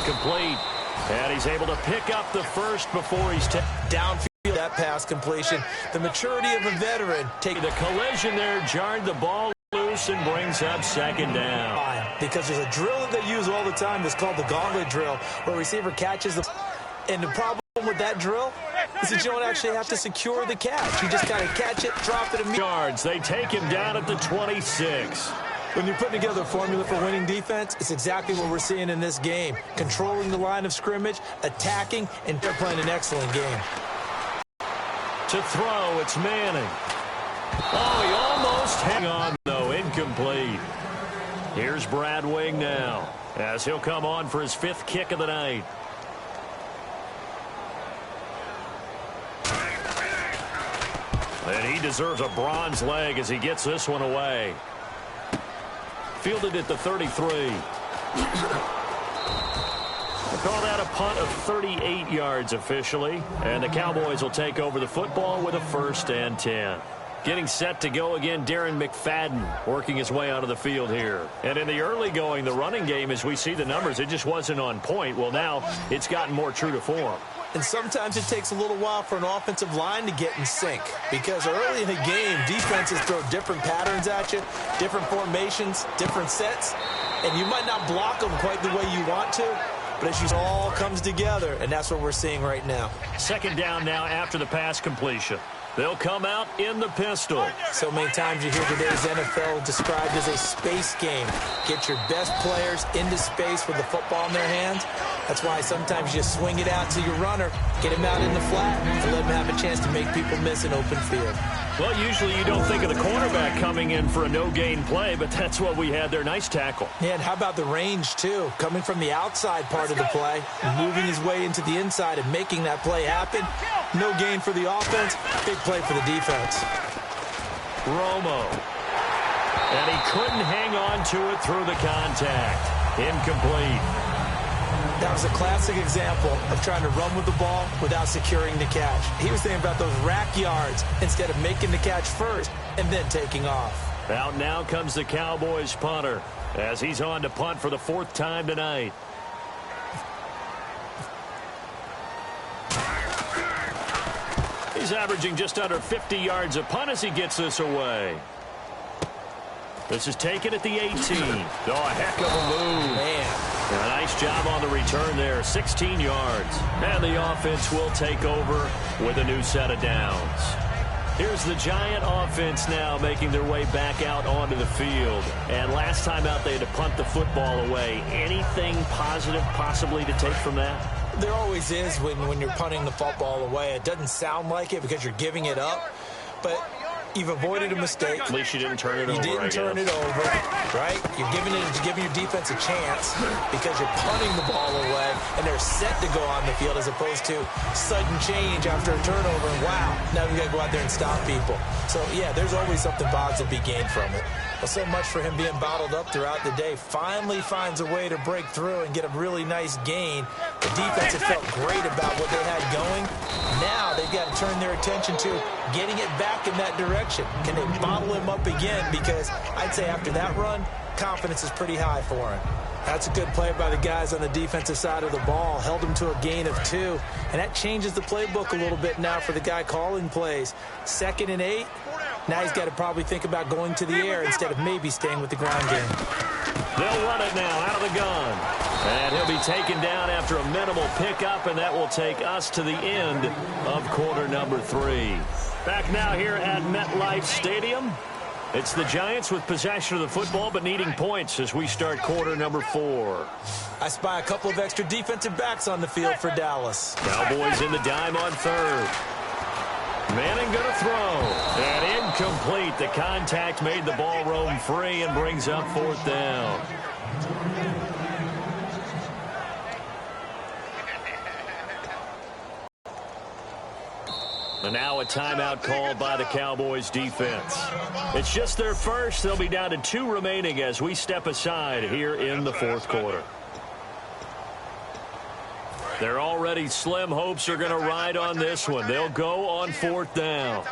incomplete. And he's able to pick up the first before he's downfield. That pass completion, the maturity of a veteran. The collision there jarred the ball loose and brings up second down. Because there's a drill that they use all the time that's called the gauntlet drill, where a receiver catches the... And the problem with that drill is that you don't actually have to secure the catch. You just got to catch it, drop it, and... Yards. They take him down at the 26. When you're putting together a formula for winning defense, it's exactly what we're seeing in this game. Controlling the line of scrimmage, attacking, and they're playing an excellent game. To throw, it's Manning. Oh, he almost hang on, though. Incomplete. Here's Brad Wing now, as he'll come on for his 5th kick of the night. And he deserves a bronze leg as he gets this one away. Fielded at the 33. We'll call that a punt of 38 yards officially. And the Cowboys will take over the football with a 1st and 10. Getting set to go again, Darren McFadden working his way onto the field here. And in the early going, the running game, as we see the numbers, it just wasn't on point. Well, now it's gotten more true to form. And sometimes it takes a little while for an offensive line to get in sync, because early in the game, defenses throw different patterns at you, different formations, different sets, and you might not block them quite the way you want to, but as it all comes together, and that's what we're seeing right now. Second down now after the pass completion. They'll come out in the pistol. So many times you hear today's NFL described as a space game. Get your best players into space with the football in their hands. That's why sometimes you swing it out to your runner, get him out in the flat, and let him have a chance to make people miss an open field. Well, usually you don't think of the cornerback coming in for a no-gain play, but that's what we had there. Nice tackle. Yeah, and how about the range, too? Coming from the outside part of the play, moving his way into the inside and making that play happen. No gain for the offense, big play for the defense. Romo. And he couldn't hang on to it through the contact. Incomplete. That was a classic example of trying to run with the ball without securing the catch. He was thinking about those rack yards instead of making the catch first and then taking off. Out now comes the Cowboys punter as he's on to punt for the 4th time tonight. He's averaging just under 50 yards a punt as he gets this away. This is taken at the 18. Oh, a heck of a move. Man. A nice job on the return there, 16 yards. And the offense will take over with a new set of downs. Here's the Giant offense now making their way back out onto the field. And last time out they had to punt the football away. Anything positive possibly to take from that? There always is when you're punting the football away. It doesn't sound like it because you're giving it up, but you've avoided a mistake. At least you didn't turn it over. You didn't turn it over, right? You're giving your defense a chance because you're punting the ball away, and they're set to go on the field as opposed to sudden change after a turnover. And wow, now we got to go out there and stop people. So yeah, there's always something positive to be gained from it. But so much for him being bottled up throughout the day. Finally finds a way to break through and get a really nice gain. The defense had felt great about what they had going. Now they've got to turn their attention to getting it back in that direction. Can they bottle him up again? Because I'd say after that run, confidence is pretty high for him. That's a good play by the guys on the defensive side of the ball. Held him to a gain of 2. And that changes the playbook a little bit now for the guy calling plays. 2nd and 8. Now he's got to probably think about going to the air instead of maybe staying with the ground game. They'll run it now out of the gun. And he'll be taken down after a minimal pickup, and that will take us to the end of quarter number 3. Back now here at MetLife Stadium. It's the Giants with possession of the football but needing points as we start quarter number 4. I spy a couple of extra defensive backs on the field for Dallas. Cowboys in the dime on 3rd. Manning going to throw. And incomplete. The contact made the ball roam free and brings up 4th down. And now a timeout called by the Cowboys defense. It's just their first. They'll be down to 2 remaining as we step aside here in the 4th quarter. Their already slim hopes are going to ride on this one. They'll go on 4th down.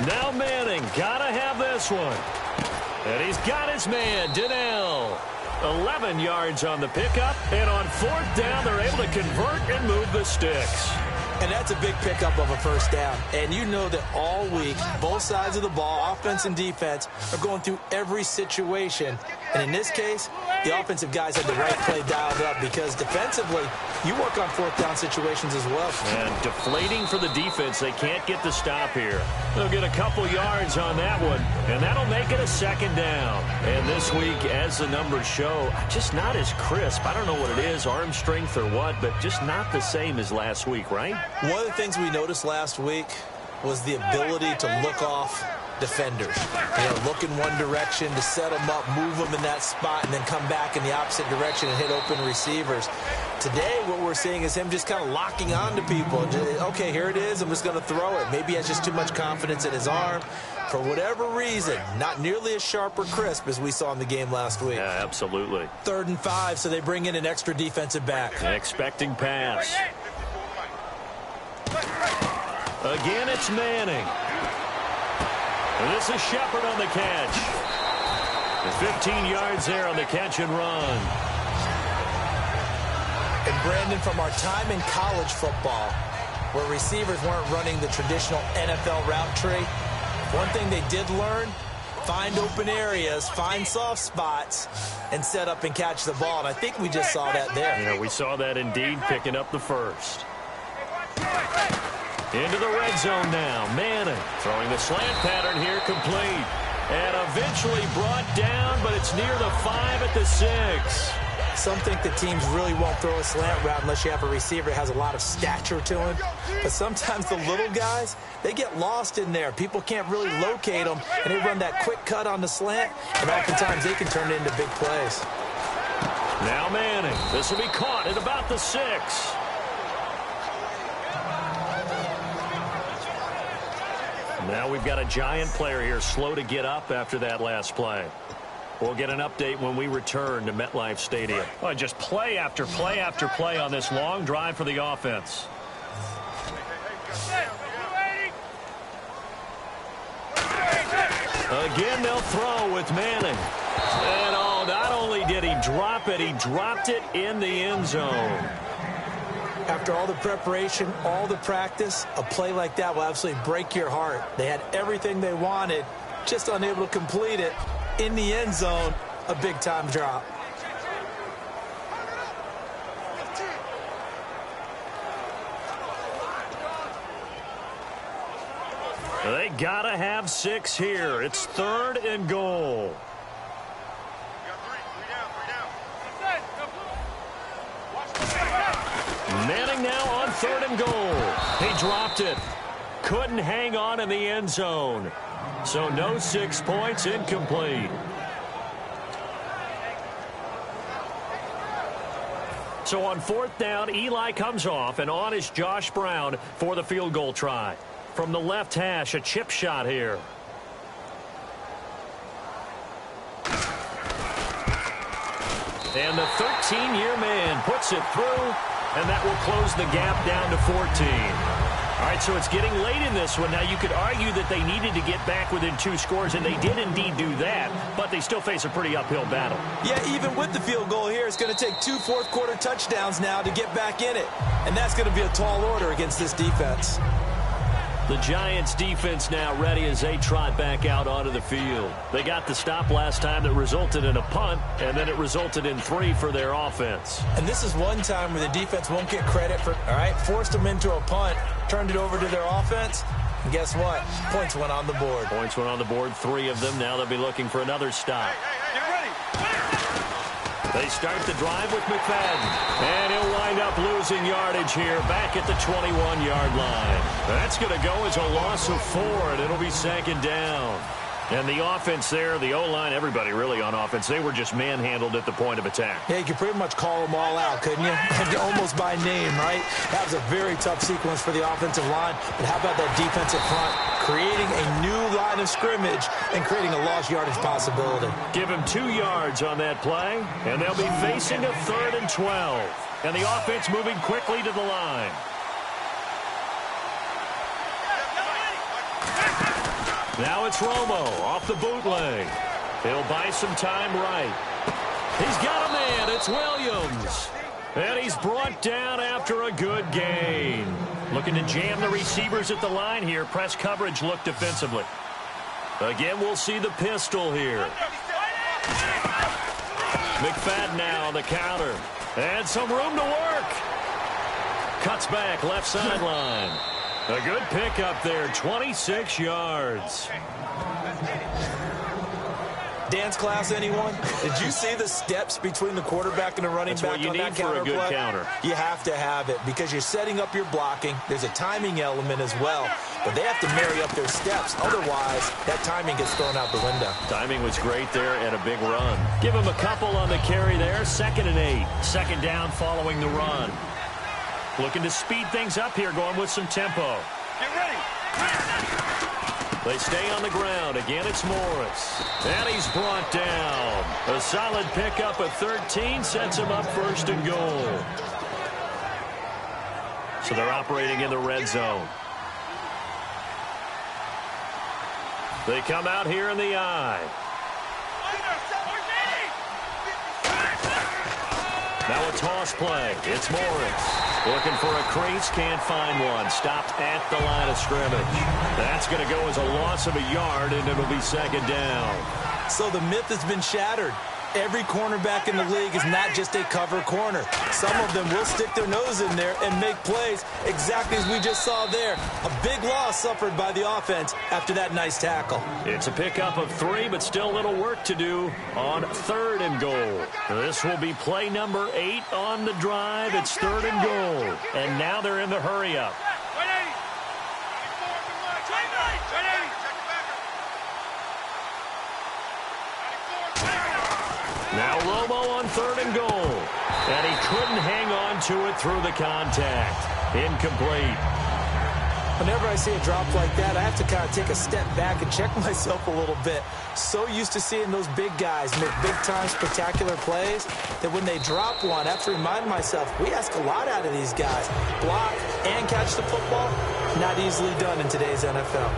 Now Manning, gotta have this one. And he's got his man, Donnell. 11 yards on the pickup, and on 4th down, they're able to convert and move the sticks. And that's a big pickup of a 1st down. And you know that all week, both sides of the ball, offense and defense, are going through every situation. And in this case, the offensive guys had the right play dialed up because defensively, you work on 4th down situations as well. And deflating for the defense. They can't get the stop here. They'll get a couple yards on that one, and that'll make it a 2nd down. And this week, as the numbers show, just not as crisp. I don't know what it is, arm strength or what, but just not the same as last week, right? One of the things we noticed last week was the ability to look off defenders. Look in one direction to set them up, move them in that spot, and then come back in the opposite direction and hit open receivers. Today, what we're seeing is him just kind of locking on to people. Okay, here it is. I'm just going to throw it. Maybe he has just too much confidence in his arm. For whatever reason, not nearly as sharp or crisp as we saw in the game last week. Yeah, absolutely. 3rd and 5, so they bring in an extra defensive back. Expecting pass. Again, it's Manning. And this is Shepard on the catch. And 15 yards there on the catch and run. And Brandon, from our time in college football, where receivers weren't running the traditional NFL route tree, one thing they did learn, find open areas, find soft spots, and set up and catch the ball. And I think we just saw that there. Yeah, we saw that indeed, picking up the 1st. Into the red zone now. Manning throwing the slant pattern here, complete. And eventually brought down, but it's near the 5 at the 6. Some think that teams really won't throw a slant route unless you have a receiver that has a lot of stature to him. But sometimes the little guys, they get lost in there. People can't really locate them, and they run that quick cut on the slant, and oftentimes they can turn it into big plays. Now Manning. This will be caught at about the 6. Now we've got a giant player here slow to get up after that last play. We'll get an update when we return to MetLife Stadium. Well, just play after play after play on this long drive for the offense. Again, they'll throw with Manning. And not only did he drop it, he dropped it in the end zone. After all the preparation, all the practice, a play like that will absolutely break your heart. They had everything they wanted, just unable to complete it. In the end zone, a big-time drop. They gotta have 6 here. It's 3rd and goal. Manning now on 3rd and goal. He dropped it. Couldn't hang on in the end zone. So no 6 points, incomplete. So on 4th down, Eli comes off, and on is Josh Brown for the field goal try. From the left hash, a chip shot here. And the 13-year man puts it through, and that will close the gap down to 14. All right, so it's getting late in this one. Now, you could argue that they needed to get back within 2 scores, and they did indeed do that, but they still face a pretty uphill battle. Yeah, even with the field goal here, it's going to take 2 fourth-quarter touchdowns now to get back in it, and that's going to be a tall order against this defense. The Giants defense now ready as they trot back out onto the field. They got the stop last time that resulted in a punt, and then it resulted in 3 for their offense. And this is one time where the defense won't get credit for, forced them into a punt, turned it over to their offense, and guess what? Points went on the board. Points went on the board, 3 of them. Now they'll be looking for another stop. They start the drive with McFadden. And he'll wind up losing yardage here back at the 21-yard line. That's going to go as a loss of 4, and it'll be 2nd down. And the offense there, the O-line, everybody really on offense, they were just manhandled at the point of attack. Yeah, you could pretty much call them all out, couldn't you? Almost by name, right? That was a very tough sequence for the offensive line. But how about that defensive front? Creating a new line of scrimmage and creating a lost yardage possibility. Give him 2 yards on that play, and they'll be facing a 3rd and 12. And the offense moving quickly to the line. Now it's Romo off the bootleg. He'll buy some time right. He's got a man. It's Williams. And he's brought down after a good gain. Looking to jam the receivers at the line here. Press coverage look defensively. Again, we'll see the pistol here. McFadden now on the counter. And some room to work. Cuts back left sideline. A good pickup there, 26 yards. Dance class, anyone? Did you see the steps between the quarterback and the running back on that counter play? That's what you need for a good counter. You have to have it because you're setting up your blocking. There's a timing element as well, but they have to marry up their steps. Otherwise, that timing gets thrown out the window. Timing was great there and a big run. Give him a couple on the carry there. 2nd and 8. Second down following the run. Looking to speed things up here, going with some tempo. Get ready. They stay on the ground. Again, it's Morris. And he's brought down. A solid pickup at 13 sets him up 1st and goal. So they're operating in the red zone. They come out here in the eye. Now a toss play. It's Morris. Looking for a crease, can't find one. Stopped at the line of scrimmage. That's going to go as a loss of a yard, and it'll be 2nd down. So the myth has been shattered. Every cornerback in the league is not just a cover corner. Some of them will stick their nose in there and make plays exactly as we just saw there. A big loss suffered by the offense after that nice tackle. It's a pickup of 3, but still a little work to do on 3rd and goal. This will be play number 8 on the drive. It's 3rd and goal. And now they're in the hurry-up. Now Romo on 3rd and goal. And he couldn't hang on to it through the contact. Incomplete. Whenever I see a drop like that, I have to kind of take a step back and check myself a little bit. So used to seeing those big guys make big-time spectacular plays that when they drop one, I have to remind myself, we ask a lot out of these guys. Block and catch the football, not easily done in today's NFL.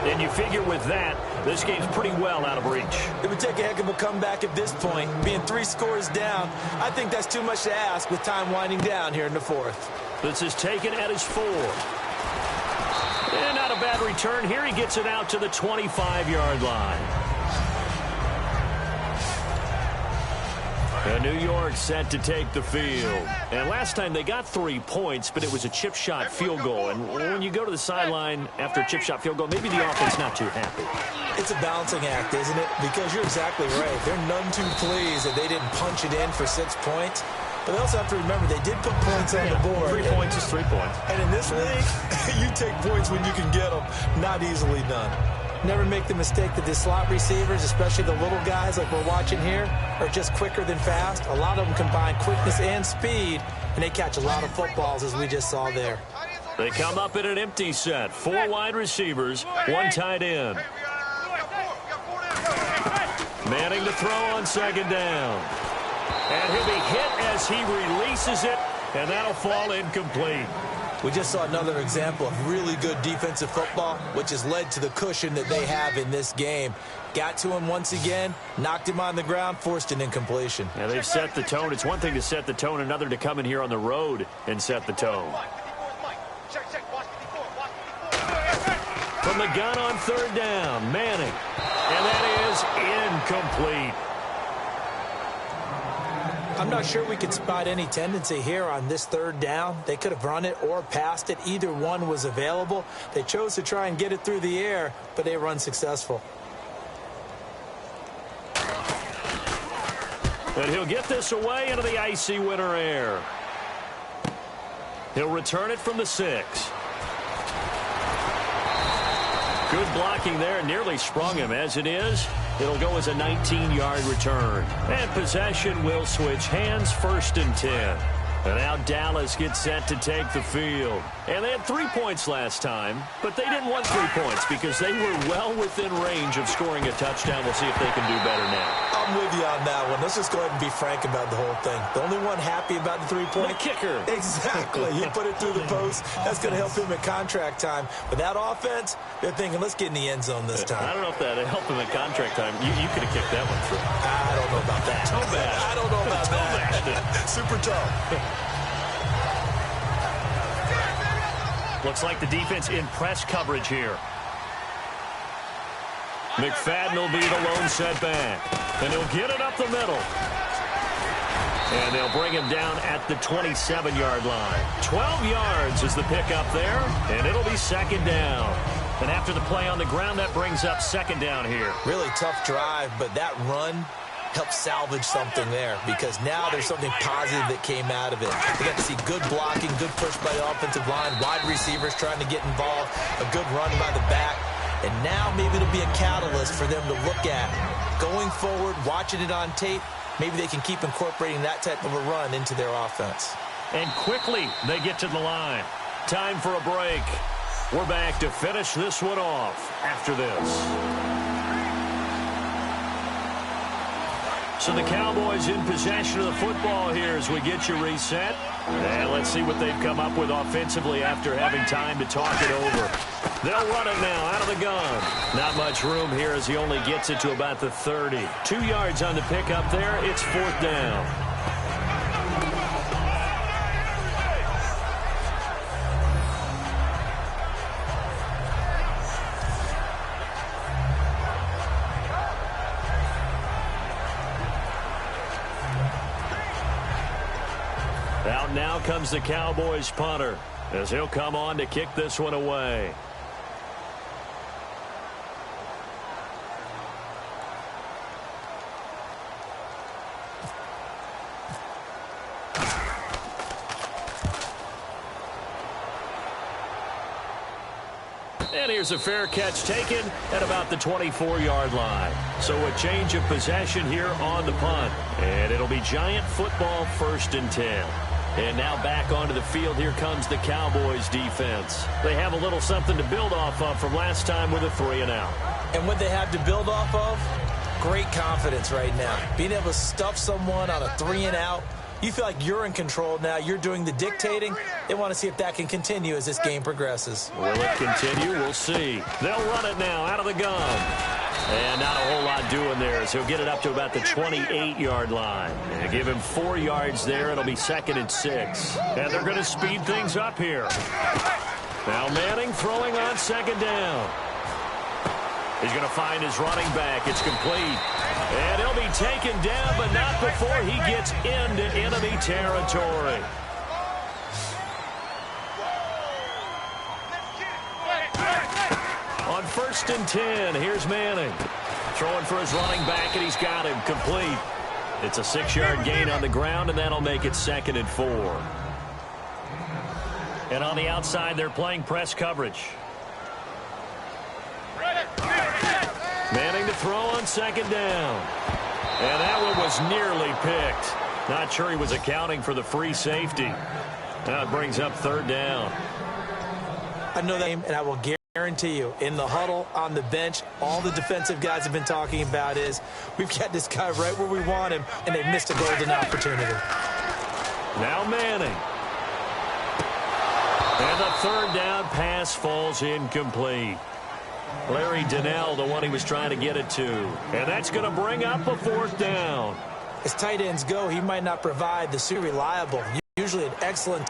And you figure with that, this game's pretty well out of reach. It would take a heck of a comeback at this point. Being 3 scores down, I think that's too much to ask with time winding down here in the 4th. This is taken at his 4. And not a bad return here. He gets it out to the 25-yard line. And New York set to take the field. And last time they got 3 points, but it was a chip shot field goal. And when you go to the sideline after a chip shot field goal, maybe the offense not too happy. It's a balancing act, isn't it? Because you're exactly right. They're none too pleased that they didn't punch it in for 6 points. But they also have to remember they did put points on the board. 3 points is 3 points. And in this league, you take points when you can get them. Not easily done. Never make the mistake that the slot receivers, especially the little guys like we're watching here, are just quicker than fast. A lot of them combine quickness and speed, and they catch a lot of footballs, as we just saw there. They come up in an empty set. 4 wide receivers, 1 tight end. Manning to throw on 2nd down. And he'll be hit as he releases it, and that'll fall incomplete. We just saw another example of really good defensive football, which has led to the cushion that they have in this game. Got to him once again, knocked him on the ground, forced an incompletion. Yeah, they've set the tone. It's one thing to set the tone, another to come in here on the road and set the tone. From the gun on 3rd down, Manning. And that is incomplete. I'm not sure we could spot any tendency here on this 3rd down. They could have run it or passed it. Either one was available. They chose to try and get it through the air, but they were unsuccessful. And he'll get this away into the icy winter air. He'll return it from the 6. Good blocking there. Nearly sprung him. As it is, it'll go as a 19-yard return. And possession will switch hands, 1st and 10. And now Dallas gets set to take the field. And they had 3 points last time, but they didn't want 3 points because they were well within range of scoring a touchdown. We'll see if they can do better now. I'm with you on that one. Let's just go ahead and be frank about the whole thing. The only one happy about the three-point. The kicker. Exactly. He put it through the post. That's going to help him at contract time. But that offense, they're thinking, let's get in the end zone this time. I don't know if that helped him at contract time. You could have kicked that one through. I don't know about that. Toe bash. I don't know about that. Super toe. Looks like the defense in press coverage here. McFadden will be the lone setback. And he'll get it up the middle. And they'll bring him down at the 27-yard line. 12 yards is the pickup there, and it'll be second down. And after the play on the ground, that brings up second down here. Really tough drive, but that run helped salvage something there because now there's something positive that came out of it. They got to see good blocking, good push by the offensive line, wide receivers trying to get involved, a good run by the back. And now maybe it'll be a catalyst for them to look at. Going forward, watching it on tape, maybe they can keep incorporating that type of a run into their offense. And quickly, they get to the line. Time for a break. We're back to finish this one off after this. So the Cowboys in possession of the football here as we get you reset. And let's see what they've come up with offensively after having time to talk it over. They'll run it now out of the gun. Not much room here as he only gets it to about the 30. 2 yards on the pickup there. It's fourth down. Out now comes the Cowboys punter as he'll come on to kick this one away. And here's a fair catch taken at about the 24-yard line. So a change of possession here on the punt. And it'll be Giant football, 1st and 10. And now back onto the field, here comes the Cowboys defense. They have a little something to build off of from last time with a 3-and-out. And what they have to build off of, great confidence right now. Being able to stuff someone on a 3-and-out, you feel like you're in control now. You're doing the dictating. They want to see if that can continue as this game progresses. Will it continue? We'll see. They'll run it now out of the gun. And not a whole lot doing there as he'll get it up to about the 28-yard line. And give him 4 yards there. It'll be 2nd and 6. And they're going to speed things up here. Now Manning throwing on 2nd down. He's going to find his running back. It's complete. And he'll be taken down, but not before he gets into enemy territory. On 1st and 10, here's Manning. Throwing for his running back, and he's got him complete. It's a 6-yard gain on the ground, and that'll make it 2nd and 4. And on the outside, they're playing press coverage. Manning to throw on 2nd down. And that one was nearly picked. Not sure he was accounting for the free safety. Now it brings up 3rd down. I know that game, and I will guarantee you, in the huddle, on the bench, all the defensive guys have been talking about is, we've got this guy right where we want him, and they missed a golden opportunity. Now Manning. And the 3rd down pass falls incomplete. Larry Donnell, the one he was trying to get it to. And that's going to bring up a 4th down. As tight ends go, he might not provide the super reliable, usually an excellent